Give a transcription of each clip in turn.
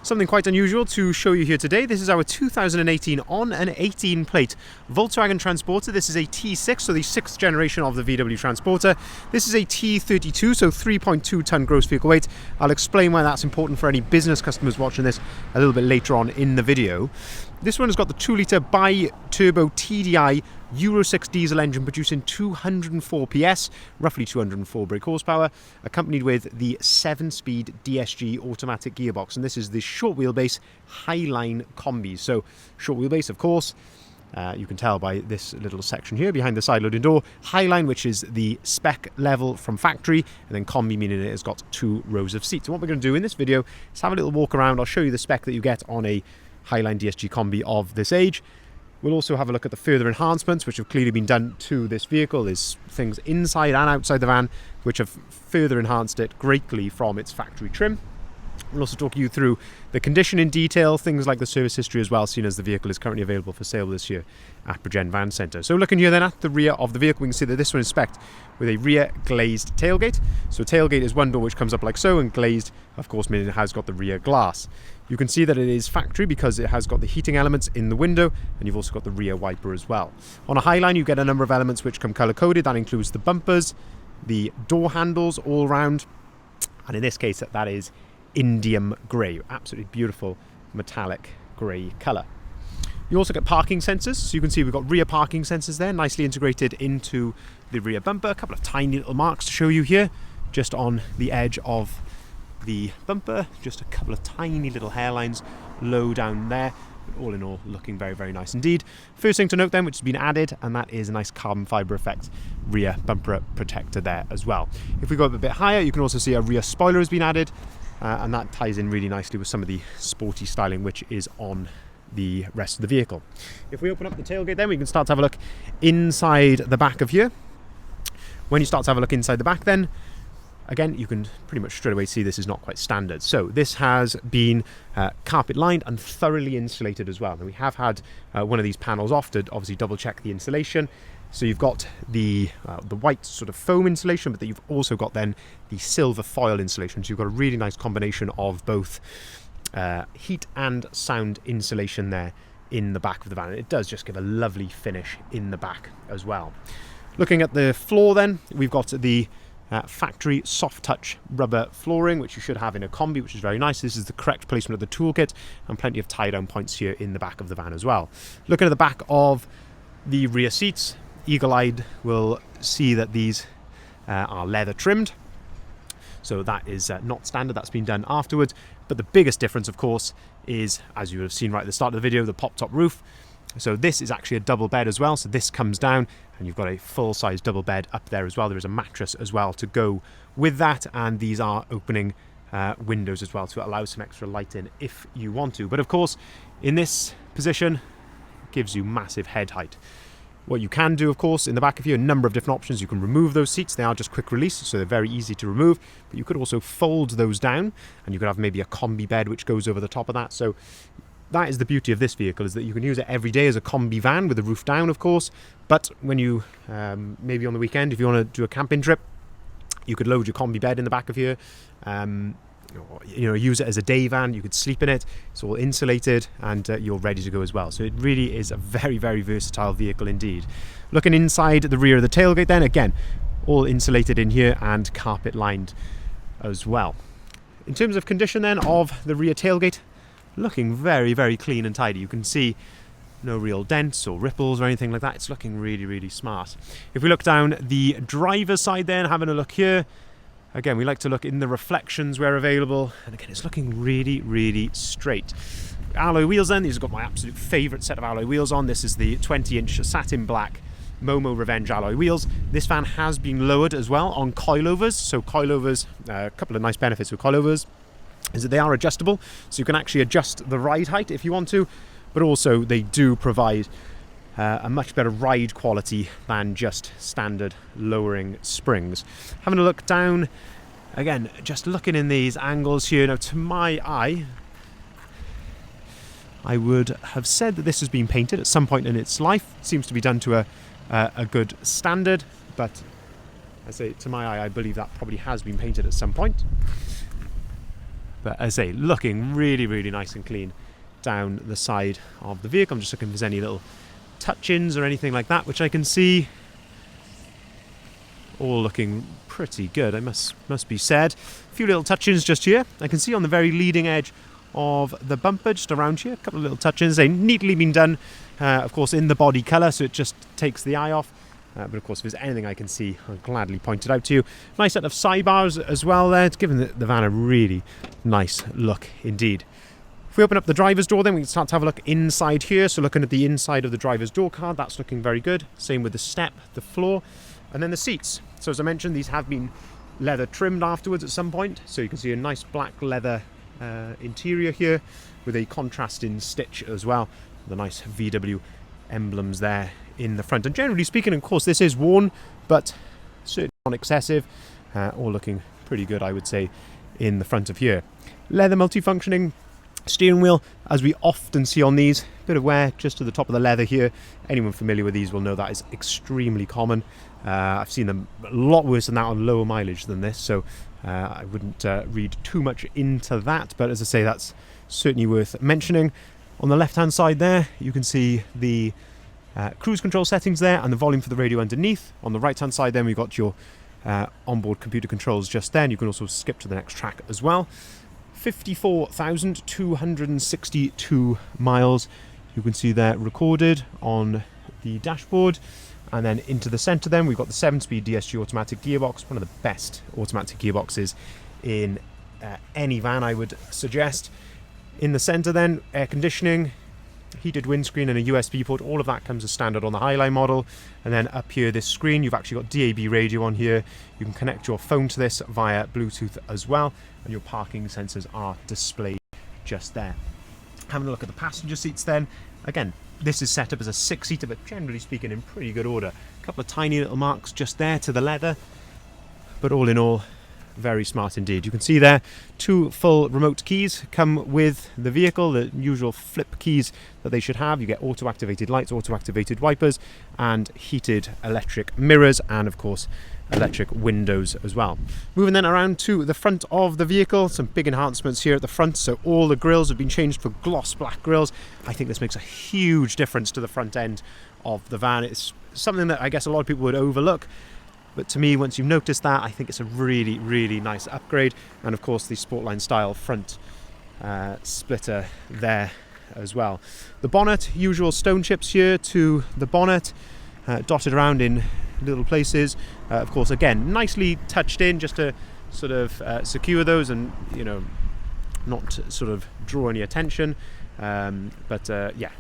Something quite unusual to show you here today. This is our 2018 on an 18 plate Volkswagen Transporter. This is a T6, so the 6th generation of the VW Transporter. This is a T32, so 3.2 ton gross vehicle weight. I'll explain why that's important for any business customers watching this a little bit later on in the video. This one has got the 2-litre bi-turbo TDI Euro 6 diesel engine producing 204 PS, roughly 204 brake horsepower, accompanied with the 7-speed DSG automatic gearbox. And this is the short wheelbase Highline Kombi. So short wheelbase, of course, you can tell by this little section here behind the side loading door. Highline, which is the spec level from factory, and then Kombi, meaning it has got 2 rows of seats. And what we're going to do in this video is have a little walk around. I'll show you the spec that you get on a Highline DSG Kombi of this age. We'll also have a look at the further enhancements which have clearly been done to this vehicle. There's things inside and outside the van which have further enhanced it greatly from its factory trim. We'll also talk you through the condition in detail, things like the service history as well, seeing as the vehicle is currently available for sale this year at Bridgend Van Centre. So looking here then at the rear of the vehicle, we can see that this one is spec'd with a rear glazed tailgate. So tailgate is one door which comes up like so, and glazed, of course, meaning it has got the rear glass. You can see that it is factory because it has got the heating elements in the window, and you've also got the rear wiper as well. On a Highline, you get a number of elements which come colour-coded. That includes the bumpers, the door handles all round, and in this case, that is indium grey, absolutely beautiful metallic grey colour. You also get parking sensors, so you can see we've got rear parking sensors there, nicely integrated into the rear bumper. A couple of tiny little marks to show you here, just on the edge of the bumper, just a couple of tiny little hairlines low down there. All in all, looking very, very nice indeed. First thing to note then, which has been added, and that is a nice carbon fibre effect rear bumper protector there as well. If we go up a bit higher, you can also see a rear spoiler has been added, and that ties in really nicely with some of the sporty styling which is on the rest of the vehicle. If we open up the tailgate then, we can start to have a look inside the back of here. When you start to have a look inside the back then, again, you can pretty much straight away see this is not quite standard. So this has been carpet lined and thoroughly insulated as well. Now we have had one of these panels off to obviously double check the insulation. So you've got the white sort of foam insulation, but that you've also got then the silver foil insulation. So you've got a really nice combination of both heat and sound insulation there in the back of the van. And it does just give a lovely finish in the back as well. Looking at the floor then, we've got the factory soft touch rubber flooring, which you should have in a Kombi, which is very nice. This is the correct placement of the toolkit, and plenty of tie down points here in the back of the van as well. Looking at the back of the rear seats, eagle-eyed will see that these are leather trimmed, so that is not standard. That's been done afterwards. But the biggest difference, of course, is, as you have seen right at the start of the video, the pop top roof. So this is actually a double bed as well, so this comes down and you've got a full-size double bed up there as well. There is a mattress as well to go with that, and these are opening windows as well to allow some extra light in if you want to. But of course, in this position, it gives you massive head height. What you can do, of course, in the back of you, a number of different options. You can remove those seats. They are just quick release, so they're very easy to remove. But you could also fold those down, and you could have maybe a Kombi bed which goes over the top of that. So that is the beauty of this vehicle, is that you can use it every day as a Kombi van with the roof down, of course. But when you, maybe on the weekend, if you want to do a camping trip, you could load your Kombi bed in the back of here. Use it as a day van. You could sleep in it. It's all insulated, and you're ready to go as well. So it really is a very, very versatile vehicle indeed. Looking inside the rear of the tailgate then, again, all insulated in here and carpet lined as well. In terms of condition then of the rear tailgate, looking very, very clean and tidy. You can see no real dents or ripples or anything like that. It's looking really, really smart. If we look down the driver's side then, having a look here, again, we like to look in the reflections where available, and again, it's looking really, really straight. Alloy wheels then, these have got my absolute favourite set of alloy wheels on. This is the 20-inch satin black Momo Revenge alloy wheels. This van has been lowered as well on coilovers. So coilovers, a couple of nice benefits with coilovers is that they are adjustable, so you can actually adjust the ride height if you want to, but also they do provide a much better ride quality than just standard lowering springs. Having a look down, again, just looking in these angles here, now to my eye, I would have said that this has been painted at some point in its life. It seems to be done to a good standard, but I say to my eye, I believe that probably has been painted at some point. But as I say, looking really, really nice and clean down the side of the vehicle. I'm just looking if there's any little touch-ins or anything like that, which I can see. All looking pretty good, I must be said. A few little touch-ins just here. I can see on the very leading edge of the bumper, just around here, a couple of little touch-ins. They've neatly been done, of course, in the body colour, so it just takes the eye off. But of course, if there's anything I can see, I'll gladly point it out to you. Nice set of sidebars as well there. It's given the van a really nice look indeed. If we open up the driver's door, then we can start to have a look inside here. So looking at the inside of the driver's door card, that's looking very good. Same with the step, the floor, and then the seats. So as I mentioned, these have been leather trimmed afterwards at some point. So you can see a nice black leather interior here with a contrasting stitch as well. The nice VW emblems there in the front. And generally speaking, of course, this is worn, but certainly not excessive. All looking pretty good, I would say, in the front of here. Leather multifunctioning steering wheel, as we often see on these. Bit of wear just to the top of the leather here. Anyone familiar with these will know that is extremely common. I've seen them a lot worse than that on lower mileage than this, so I wouldn't read too much into that. But as I say, that's certainly worth mentioning. On the left hand side there, you can see the cruise control settings there and the volume for the radio underneath. On the right hand side then we've got your onboard computer controls just then. You can also skip to the next track as well. 54,262 miles you can see there recorded on the dashboard. And then into the centre then we've got the 7-speed DSG automatic gearbox, one of the best automatic gearboxes in any van, I would suggest. In the centre then, air conditioning, heated windscreen and a USB port. All of that comes as standard on the Highline model. And then up here, this screen, you've actually got DAB radio on here. You can connect your phone to this via Bluetooth as well, and your parking sensors are displayed just there. Having a look at the passenger seats then, again, this is set up as a 6-seater, but generally speaking in pretty good order. A couple of tiny little marks just there to the leather, but all in all, very smart indeed. You can see there 2 full remote keys come with the vehicle, the usual flip keys that they should have. You get auto activated lights, auto activated wipers, and heated electric mirrors, and of course electric windows as well. Moving then around to the front of the vehicle, some big enhancements here at the front. So all the grills have been changed for gloss black grills. I think this makes a huge difference to the front end of the van. It's something that I guess a lot of people would overlook, but to me, once you've noticed that, I think it's a really, really nice upgrade. And of course, the Sportline style front splitter there as well. The bonnet, usual stone chips here to the bonnet, dotted around in little places. Of course, again, nicely touched in just to sort of secure those and, you know, not sort of draw any attention. Yeah,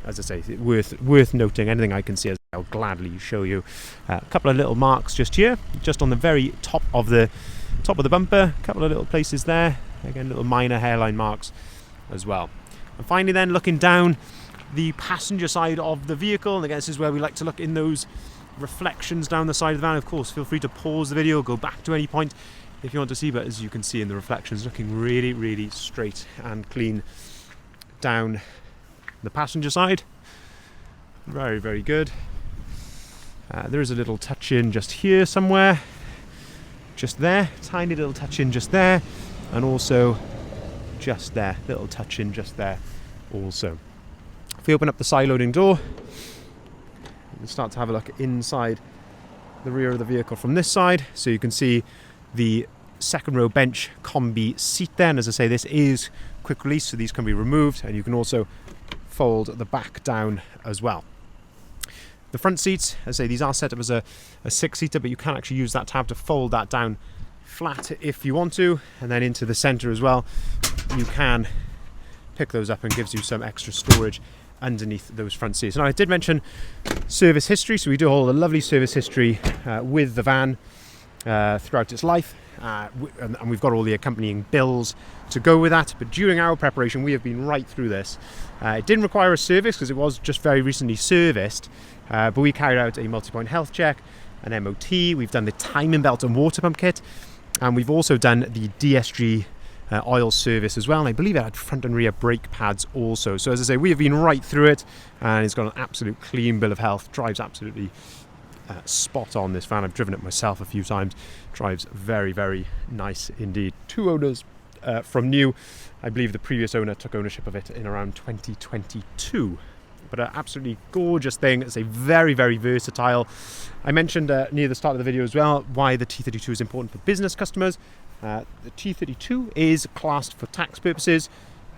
as I say, worth noting. Anything I can see, I'll gladly show you. A couple of little marks just here, just on the very top of the bumper. A couple of little places there. Again, little minor hairline marks as well. And finally, then looking down the passenger side of the vehicle, and I guess this is where we like to look in those reflections down the side of the van. Of course, feel free to pause the video, go back to any point if you want to see. But as you can see in the reflections, looking really, really straight and clean down the passenger side. Very, very good. There is a little touch in just here somewhere, just there, tiny little touch in just there, and also just there, little touch in just there also. If we open up the side loading door, we'll start to have a look inside the rear of the vehicle from this side. So you can see the second row bench Kombi seat there, and as I say, this is quick release, so these can be removed, and you can also fold the back down as well. The front seats, as I say, these are set up as a 6-seater, but you can actually use that tab to fold that down flat if you want to, and then into the center as well. You can pick those up and gives you some extra storage underneath those front seats. Now, I did mention service history, so we do hold a lovely service history with the van throughout its life, and we've got all the accompanying bills to go with that. But during our preparation, we have been right through this. It didn't require a service because it was just very recently serviced, but we carried out a multi-point health check, an MOT. We've done the timing belt and water pump kit, and we've also done the DSG oil service as well, and I believe it had front and rear brake pads also. So as I say, we have been right through it, and it's got an absolute clean bill of health. Drives absolutely spot on, this van. I've driven it myself a few times. Drives very, very nice indeed. 2 owners from new. I believe the previous owner took ownership of it in around 2022. But an absolutely gorgeous thing. It's a very, very versatile. I mentioned near the start of the video as well why the T32 is important for business customers. The T32 is classed for tax purposes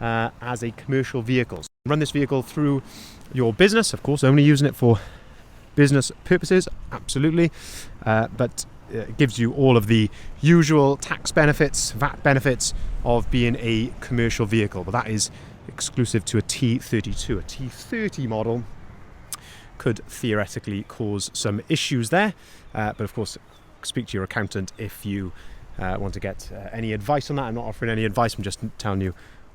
as a commercial vehicle. So run this vehicle through your business, of course, only using it for business purposes, absolutely, but it gives you all of the usual tax benefits, VAT benefits of being a commercial vehicle. But that is exclusive to a T32. A T30 model could theoretically cause some issues there, but of course speak to your accountant if you want to get any advice on that. I'm not offering any advice, I'm just telling you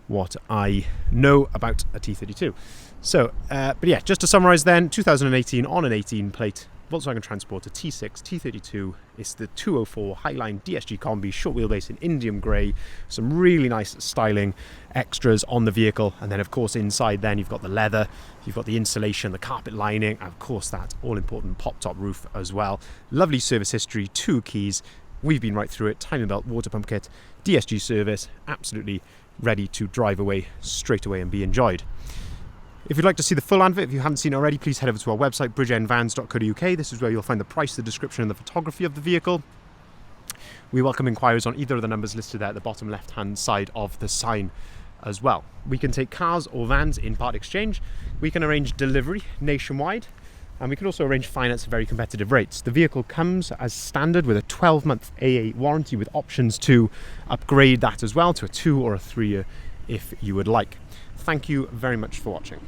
what I know about a T32. So, but yeah, just to summarize then, 2018 on an 18 plate Volkswagen Transporter T6 T32. It's the 204 Highline DSG Kombi, short wheelbase in indium grey, some really nice styling extras on the vehicle, and then of course inside then you've got the leather, you've got the insulation, the carpet lining, and of course that all important pop top roof as well. Lovely service history, 2 keys, we've been right through it, timing belt, water pump kit, DSG service, absolutely ready to drive away straight away and be enjoyed. If you'd like to see the full advert, if you haven't seen it already, please head over to our website, bridgeendvans.co.uk. This is where you'll find the price, the description and the photography of the vehicle. We welcome inquiries on either of the numbers listed there at the bottom left-hand side of the sign as well. We can take cars or vans in part exchange. We can arrange delivery nationwide, and we can also arrange finance at very competitive rates. The vehicle comes as standard with a 12-month AA warranty with options to upgrade that as well to a 2 or a 3 year if you would like. Thank you very much for watching.